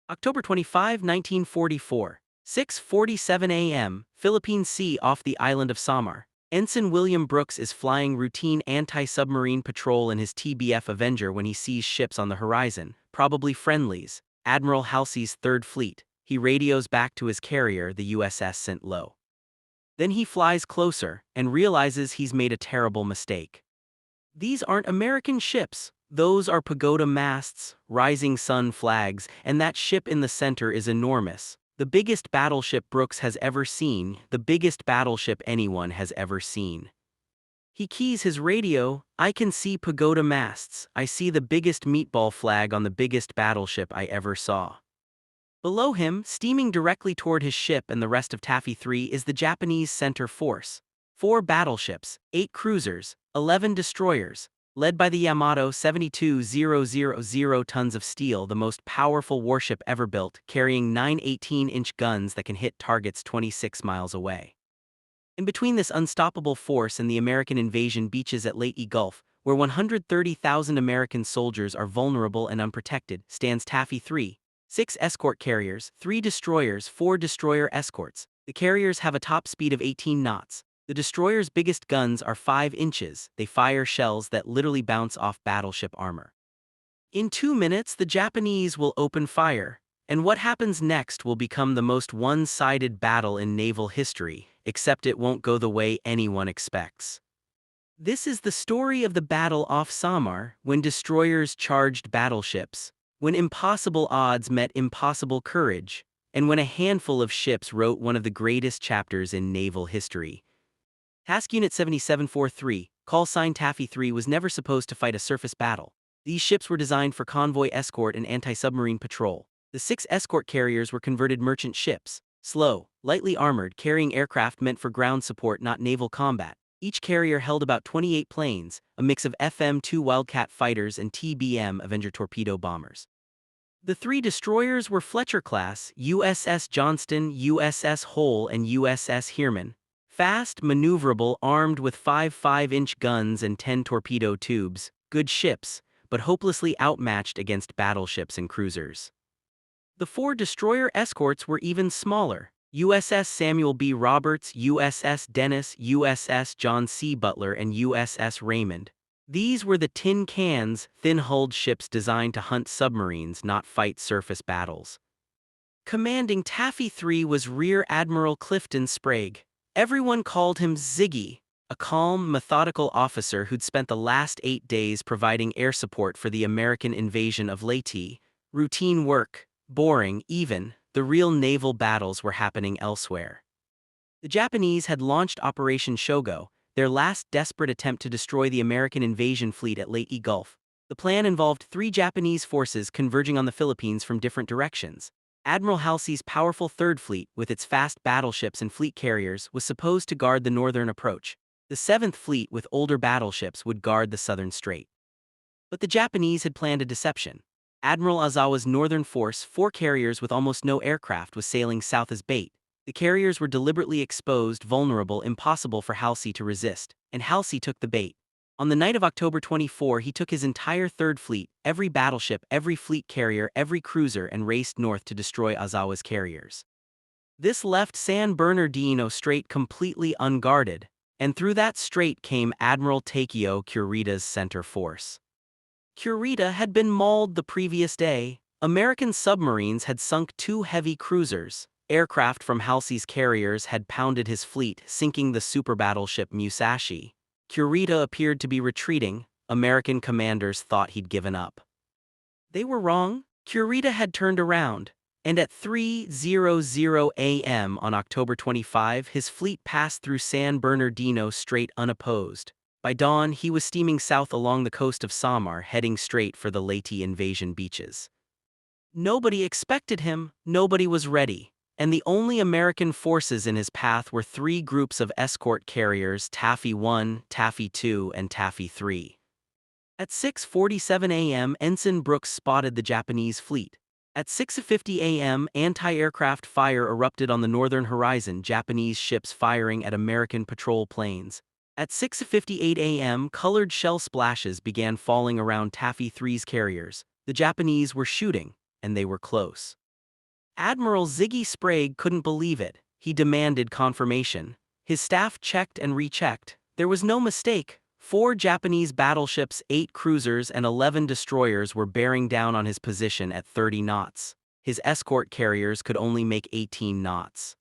October 25, 1944, 6:47 a.m., Philippine Sea off the island of Samar. Ensign William Brooks is flying routine anti-submarine patrol in his TBF Avenger when he sees ships on the horizon, probably friendlies, Admiral Halsey's Third Fleet. He radios back to his carrier, the USS St. Lo. Then he flies closer and realizes he's made a terrible mistake. These aren't American ships. Those are pagoda masts, rising sun flags, and that ship in the center is enormous. The biggest battleship Brooks has ever seen, the biggest battleship anyone has ever seen. He keys his radio. "I can see pagoda masts. I see the biggest meatball flag on the biggest battleship I ever saw." Below him, steaming directly toward his ship and the rest of Taffy 3, is the Japanese center force. 4 battleships, 8 cruisers, 11 destroyers, led by the Yamato 72,000 tons of steel, the most powerful warship ever built, carrying 9 18-inch guns that can hit targets 26 miles away. In between this unstoppable force and the American invasion beaches at Leyte Gulf, where 130,000 American soldiers are vulnerable and unprotected, stands Taffy 3. 6 escort carriers, 3 destroyers, 4 destroyer escorts. The carriers have a top speed of 18 knots. The destroyers' biggest guns are 5 inches. They fire shells that literally bounce off battleship armor. In 2 minutes, the Japanese will open fire, and what happens next will become the most one-sided battle in naval history, except it won't go the way anyone expects. This is the story of the battle off Samar, when destroyers charged battleships, when impossible odds met impossible courage, and when a handful of ships wrote one of the greatest chapters in naval history. Task Unit 7743, call sign Taffy 3, was never supposed to fight a surface battle. These ships were designed for convoy escort and anti-submarine patrol. The 6 escort carriers were converted merchant ships, slow, lightly armored, carrying aircraft meant for ground support, not naval combat. Each carrier held about 28 planes, a mix of FM-2 Wildcat fighters and TBM Avenger torpedo bombers. The 3 destroyers were Fletcher-class, USS Johnston, USS Hoel, and USS Heermann. Fast, maneuverable, armed with 5 5-inch guns and 10 torpedo tubes. Good ships, but hopelessly outmatched against battleships and cruisers. The 4 destroyer escorts were even smaller. USS Samuel B. Roberts, USS Dennis, USS John C. Butler, and USS Raymond. These were the tin cans, thin-hulled ships designed to hunt submarines, not fight surface battles. Commanding Taffy 3 was Rear Admiral Clifton Sprague. Everyone called him Ziggy, a calm, methodical officer who'd spent the last 8 days providing air support for the American invasion of Leyte. Routine work, boring, even. The real naval battles were happening elsewhere. The Japanese had launched Operation Shogo, their last desperate attempt to destroy the American invasion fleet at Leyte Gulf. The plan involved 3 Japanese forces converging on the Philippines from different directions. Admiral Halsey's powerful Third Fleet, with its fast battleships and fleet carriers, was supposed to guard the northern approach. The 7th Fleet, with older battleships, would guard the southern strait. But the Japanese had planned a deception. Admiral Ozawa's northern force, 4 carriers with almost no aircraft, was sailing south as bait. The carriers were deliberately exposed, vulnerable, impossible for Halsey to resist, and Halsey took the bait. On the night of October 24, he took his entire Third Fleet, every battleship, every fleet carrier, every cruiser, and raced north to destroy Ozawa's carriers. This left San Bernardino Strait completely unguarded, and through that strait came Admiral Takeo Kurita's center force. Kurita had been mauled the previous day. American submarines had sunk 2 heavy cruisers. Aircraft from Halsey's carriers had pounded his fleet, sinking the super battleship Musashi. Kurita appeared to be retreating. American commanders thought he'd given up. They were wrong. Kurita had turned around, and at 3:00 a.m. on October 25, his fleet passed through San Bernardino Strait unopposed. By dawn, he was steaming south along the coast of Samar, heading straight for the Leyte invasion beaches. Nobody expected him, nobody was ready, and the only American forces in his path were 3 groups of escort carriers, Taffy 1, Taffy 2, and Taffy 3. At 6:47 a.m., Ensign Brooks spotted the Japanese fleet. At 6:50 a.m., anti-aircraft fire erupted on the northern horizon, Japanese ships firing at American patrol planes. At 6:58 a.m., colored shell splashes began falling around Taffy 3's carriers. The Japanese were shooting, and they were close. Admiral Ziggy Sprague couldn't believe it. He demanded confirmation. His staff checked and rechecked. There was no mistake. 4 Japanese battleships, 8 cruisers, and 11 destroyers were bearing down on his position at 30 knots. His escort carriers could only make 18 knots.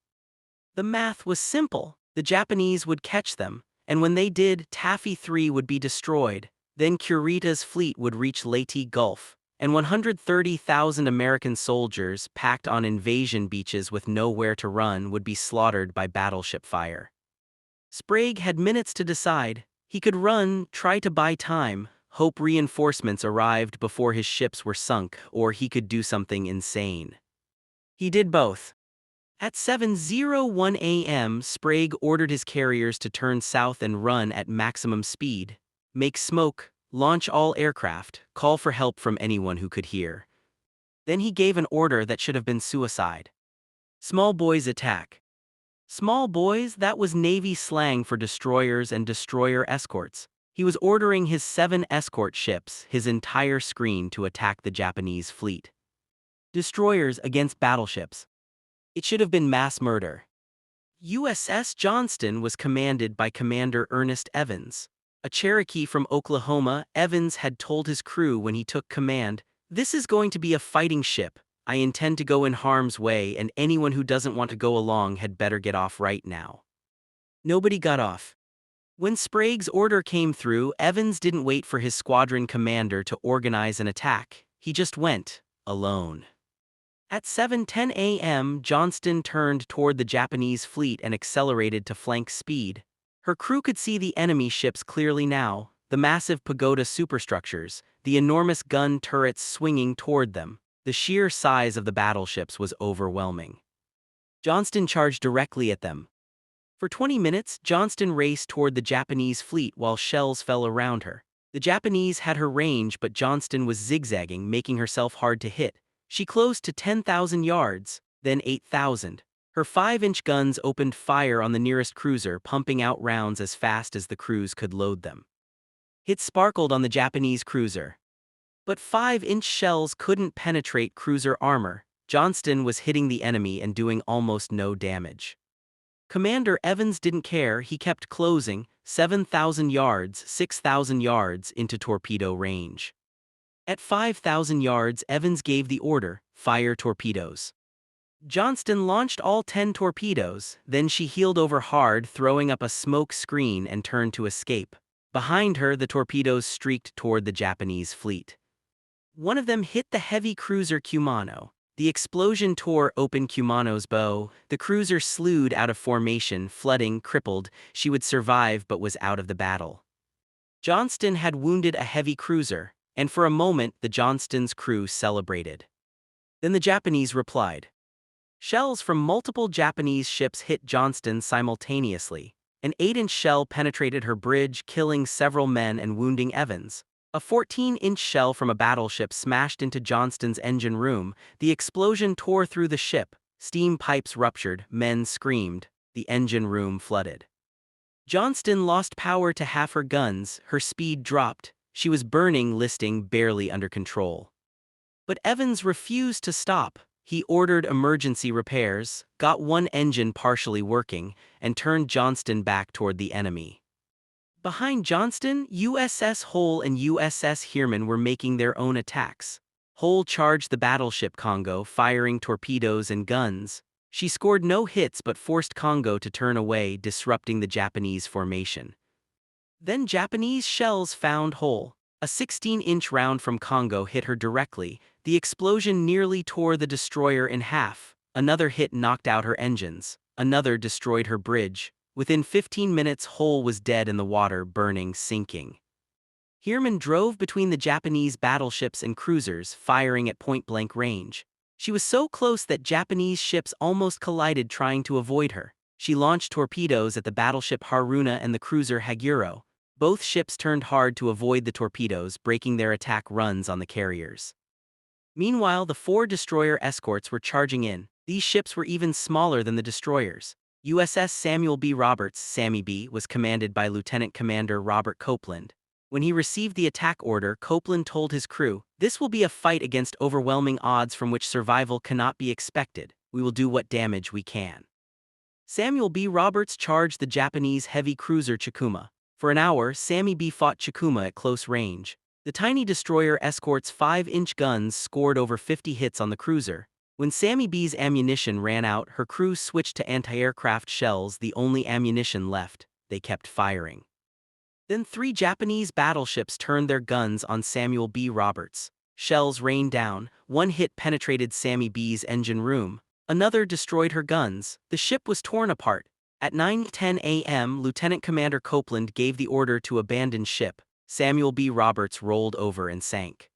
The math was simple. The Japanese would catch them, and when they did, Taffy 3 would be destroyed. Then Kurita's fleet would reach Leyte Gulf, and 130,000 American soldiers packed on invasion beaches with nowhere to run would be slaughtered by battleship fire. Sprague had minutes to decide. He could run, try to buy time, hope reinforcements arrived before his ships were sunk, or he could do something insane. He did both. At 7:01 a.m., Sprague ordered his carriers to turn south and run at maximum speed. Make smoke, launch all aircraft, call for help from anyone who could hear. Then he gave an order that should have been suicide. Small boys attack. Small boys, that was Navy slang for destroyers and destroyer escorts. He was ordering his 7 escort ships, his entire screen, to attack the Japanese fleet. Destroyers against battleships. It should have been mass murder. USS Johnston was commanded by Commander Ernest Evans. A Cherokee from Oklahoma, Evans had told his crew when he took command, "This is going to be a fighting ship. I intend to go in harm's way, and anyone who doesn't want to go along had better get off right now." Nobody got off. When Sprague's order came through, Evans didn't wait for his squadron commander to organize an attack. He just went, alone. At 7:10 a.m., Johnston turned toward the Japanese fleet and accelerated to flank speed. Her crew could see the enemy ships clearly now, the massive pagoda superstructures, the enormous gun turrets swinging toward them. The sheer size of the battleships was overwhelming. Johnston charged directly at them. For 20 minutes, Johnston raced toward the Japanese fleet while shells fell around her. The Japanese had her range, but Johnston was zigzagging, making herself hard to hit. She closed to 10,000 yards, then 8,000. Her 5-inch guns opened fire on the nearest cruiser, pumping out rounds as fast as the crews could load them. Hits sparkled on the Japanese cruiser. But 5-inch shells couldn't penetrate cruiser armor. Johnston was hitting the enemy and doing almost no damage. Commander Evans didn't care. He kept closing, 7,000 yards, 6,000 yards into torpedo range. At 5,000 yards, Evans gave the order, "Fire torpedoes." Johnston launched all 10 torpedoes, then she heeled over hard, throwing up a smoke screen, and turned to escape. Behind her, the torpedoes streaked toward the Japanese fleet. One of them hit the heavy cruiser Kumano. The explosion tore open Kumano's bow. The cruiser slewed out of formation, flooding, crippled. She would survive but was out of the battle. Johnston had wounded a heavy cruiser, and for a moment the Johnston's crew celebrated. Then the Japanese replied. Shells from multiple Japanese ships hit Johnston simultaneously. An 8-inch shell penetrated her bridge, killing several men and wounding Evans. A 14-inch shell from a battleship smashed into Johnston's engine room. The explosion tore through the ship. Steam pipes ruptured, men screamed. The engine room flooded. Johnston lost power to half her guns, her speed dropped. She was burning, listing barely under control. But Evans refused to stop. He ordered emergency repairs, got one engine partially working, and turned Johnston back toward the enemy. Behind Johnston, USS Hoel and USS Heermann were making their own attacks. Hoel charged the battleship Congo, firing torpedoes and guns. She scored no hits but forced Congo to turn away, disrupting the Japanese formation. Then Japanese shells found Hoel. A 16-inch round from Congo hit her directly. The explosion nearly tore the destroyer in half. Another hit knocked out her engines. Another destroyed her bridge. Within 15 minutes, Hoel was dead in the water, burning, sinking. Heermann drove between the Japanese battleships and cruisers, firing at point-blank range. She was so close that Japanese ships almost collided trying to avoid her. She launched torpedoes at the battleship Haruna and the cruiser Haguro. Both ships turned hard to avoid the torpedoes, breaking their attack runs on the carriers. Meanwhile, the 4 destroyer escorts were charging in. These ships were even smaller than the destroyers. USS Samuel B. Roberts, Sammy B., was commanded by Lieutenant Commander Robert Copeland. When he received the attack order, Copeland told his crew, "This will be a fight against overwhelming odds from which survival cannot be expected. We will do what damage we can." Samuel B. Roberts charged the Japanese heavy cruiser Chikuma. For an hour, Sammy B. fought Chikuma at close range. The tiny destroyer escort's 5-inch guns scored over 50 hits on the cruiser. When Sammy B's ammunition ran out, her crew switched to anti-aircraft shells, the only ammunition left. They kept firing. Then 3 Japanese battleships turned their guns on Samuel B. Roberts. Shells rained down. One hit penetrated Sammy B's engine room. Another destroyed her guns. The ship was torn apart. At 9:10 a.m., Lieutenant Commander Copeland gave the order to abandon ship. Samuel B. Roberts rolled over and sank.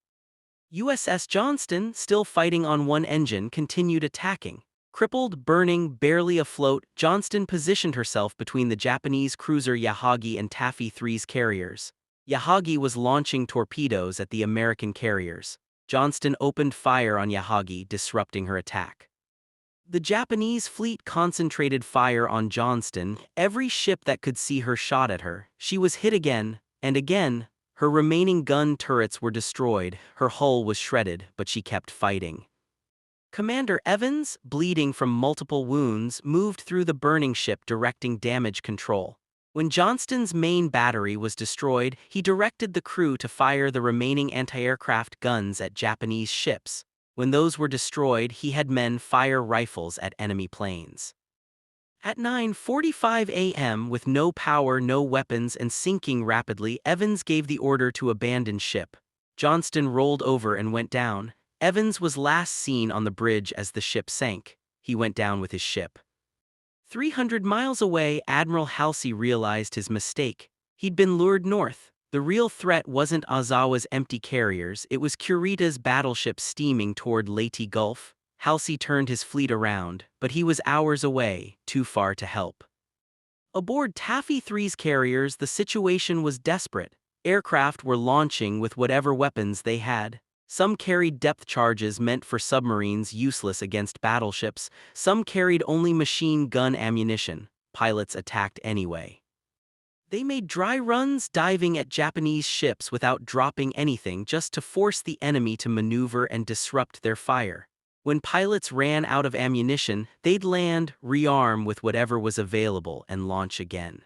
USS Johnston, still fighting on one engine, continued attacking. Crippled, burning, barely afloat, Johnston positioned herself between the Japanese cruiser Yahagi and Taffy 3's carriers. Yahagi was launching torpedoes at the American carriers. Johnston opened fire on Yahagi, disrupting her attack. The Japanese fleet concentrated fire on Johnston. Every ship that could see her shot at her. She was hit again, and again. Her remaining gun turrets were destroyed, her hull was shredded, but she kept fighting. Commander Evans, bleeding from multiple wounds, moved through the burning ship directing damage control. When Johnston's main battery was destroyed, he directed the crew to fire the remaining anti-aircraft guns at Japanese ships. When those were destroyed, he had men fire rifles at enemy planes. At 9:45 a.m., with no power, no weapons, and sinking rapidly, Evans gave the order to abandon ship. Johnston rolled over and went down. Evans was last seen on the bridge as the ship sank. He went down with his ship. 300 miles away, Admiral Halsey realized his mistake. He'd been lured north. The real threat wasn't Ozawa's empty carriers, it was Kurita's battleship steaming toward Leyte Gulf. Halsey turned his fleet around, but he was hours away, too far to help. Aboard Taffy 3's carriers, the situation was desperate. Aircraft were launching with whatever weapons they had. Some carried depth charges meant for submarines useless against battleships. Some carried only machine gun ammunition. Pilots attacked anyway. They made dry runs, diving at Japanese ships without dropping anything, just to force the enemy to maneuver and disrupt their fire. When pilots ran out of ammunition, they'd land, rearm with whatever was available, and launch again.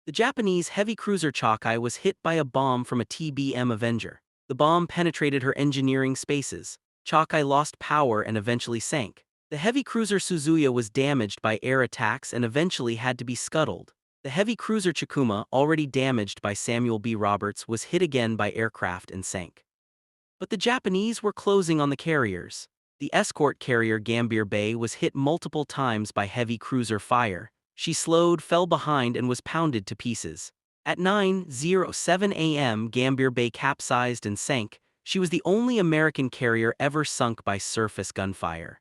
The Japanese heavy cruiser Chokai was hit by a bomb from a TBM Avenger. The bomb penetrated her engineering spaces. Chokai lost power and eventually sank. The heavy cruiser Suzuya was damaged by air attacks and eventually had to be scuttled. The heavy cruiser Chikuma, already damaged by Samuel B. Roberts, was hit again by aircraft and sank. But the Japanese were closing on the carriers. The escort carrier Gambier Bay was hit multiple times by heavy cruiser fire. She slowed, fell behind, and was pounded to pieces. At 9:07 a.m., Gambier Bay capsized and sank. She was the only American carrier ever sunk by surface gunfire.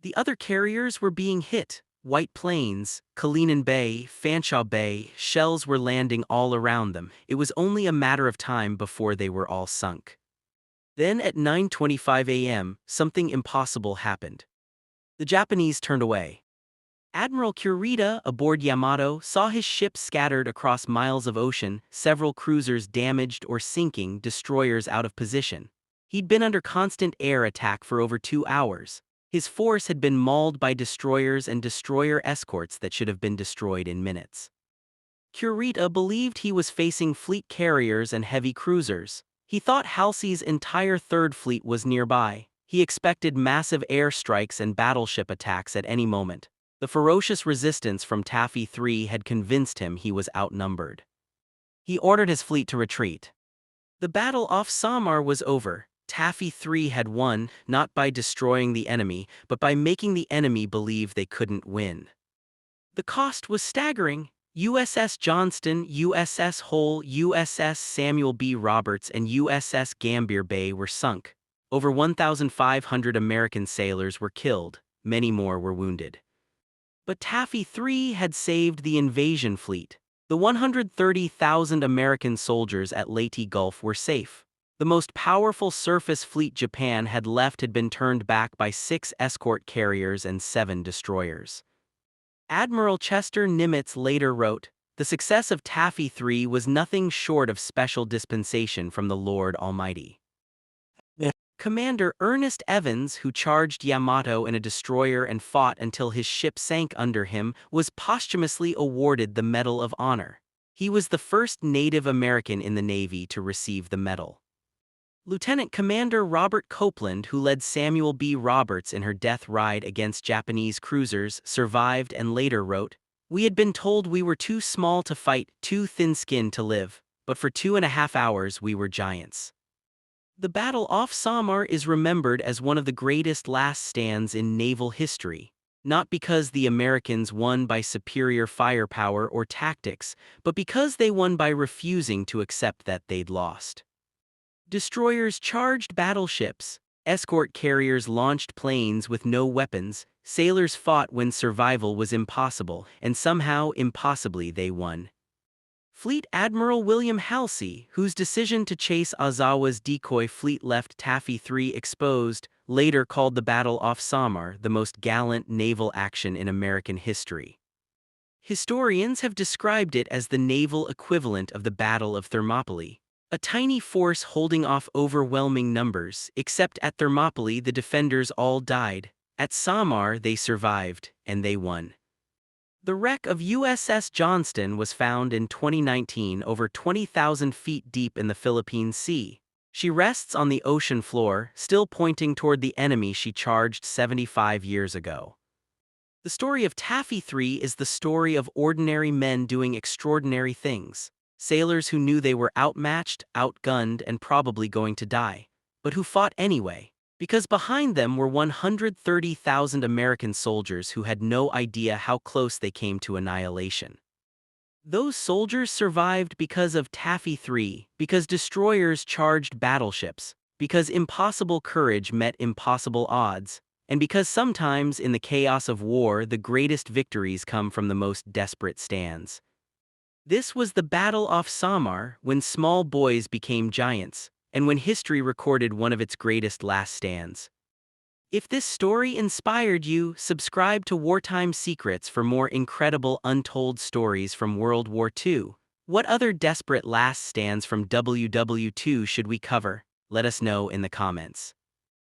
The other carriers were being hit. White Plains, Kalinin Bay, Fanshawe Bay, shells were landing all around them. It was only a matter of time before they were all sunk. Then at 9:25 a.m., something impossible happened. The Japanese turned away. Admiral Kurita, aboard Yamato, saw his ship scattered across miles of ocean, several cruisers damaged or sinking, destroyers out of position. He'd been under constant air attack for over 2 hours. His force had been mauled by destroyers and destroyer escorts that should have been destroyed in minutes. Kurita believed he was facing fleet carriers and heavy cruisers. He thought Halsey's entire Third Fleet was nearby. He expected massive airstrikes and battleship attacks at any moment. The ferocious resistance from Taffy 3 had convinced him he was outnumbered. He ordered his fleet to retreat. The battle off Samar was over. Taffy 3 had won, not by destroying the enemy, but by making the enemy believe they couldn't win. The cost was staggering. USS Johnston, USS Hoel, USS Samuel B. Roberts, and USS Gambier Bay were sunk. Over 1,500 American sailors were killed, many more were wounded. But Taffy 3 had saved the invasion fleet. The 130,000 American soldiers at Leyte Gulf were safe. The most powerful surface fleet Japan had left had been turned back by 6 escort carriers and 7 destroyers. Admiral Chester Nimitz later wrote, The success of Taffy 3 was nothing short of special dispensation from the Lord Almighty. Commander Ernest Evans, who charged Yamato in a destroyer and fought until his ship sank under him, was posthumously awarded the Medal of Honor. He was the first Native American in the Navy to receive the medal. Lieutenant Commander Robert Copeland, who led Samuel B. Roberts in her death ride against Japanese cruisers, survived and later wrote, "We had been told we were too small to fight, too thin-skinned to live, but for 2.5 hours we were giants." The battle off Samar is remembered as one of the greatest last stands in naval history, not because the Americans won by superior firepower or tactics, but because they won by refusing to accept that they'd lost. Destroyers charged battleships, escort carriers launched planes with no weapons, sailors fought when survival was impossible, and somehow, impossibly, they won. Fleet Admiral William Halsey, whose decision to chase Ozawa's decoy fleet left Taffy 3 exposed, later called the battle off Samar the most gallant naval action in American history. Historians have described it as the naval equivalent of the Battle of Thermopylae, a tiny force holding off overwhelming numbers, except at Thermopylae the defenders all died. At Samar they survived, and they won. The wreck of USS Johnston was found in 2019 over 20,000 feet deep in the Philippine Sea. She rests on the ocean floor, still pointing toward the enemy she charged 75 years ago. The story of Taffy 3 is the story of ordinary men doing extraordinary things. Sailors who knew they were outmatched, outgunned, and probably going to die, but who fought anyway. Because behind them were 130,000 American soldiers who had no idea how close they came to annihilation. Those soldiers survived because of Taffy 3, because destroyers charged battleships, because impossible courage met impossible odds, and because sometimes in the chaos of war the greatest victories come from the most desperate stands. This was the battle off Samar, when small boys became giants, and when history recorded one of its greatest last stands. If this story inspired you, subscribe to Wartime Secrets for more incredible untold stories from World War II. What other desperate last stands from WW2 should we cover? Let us know in the comments.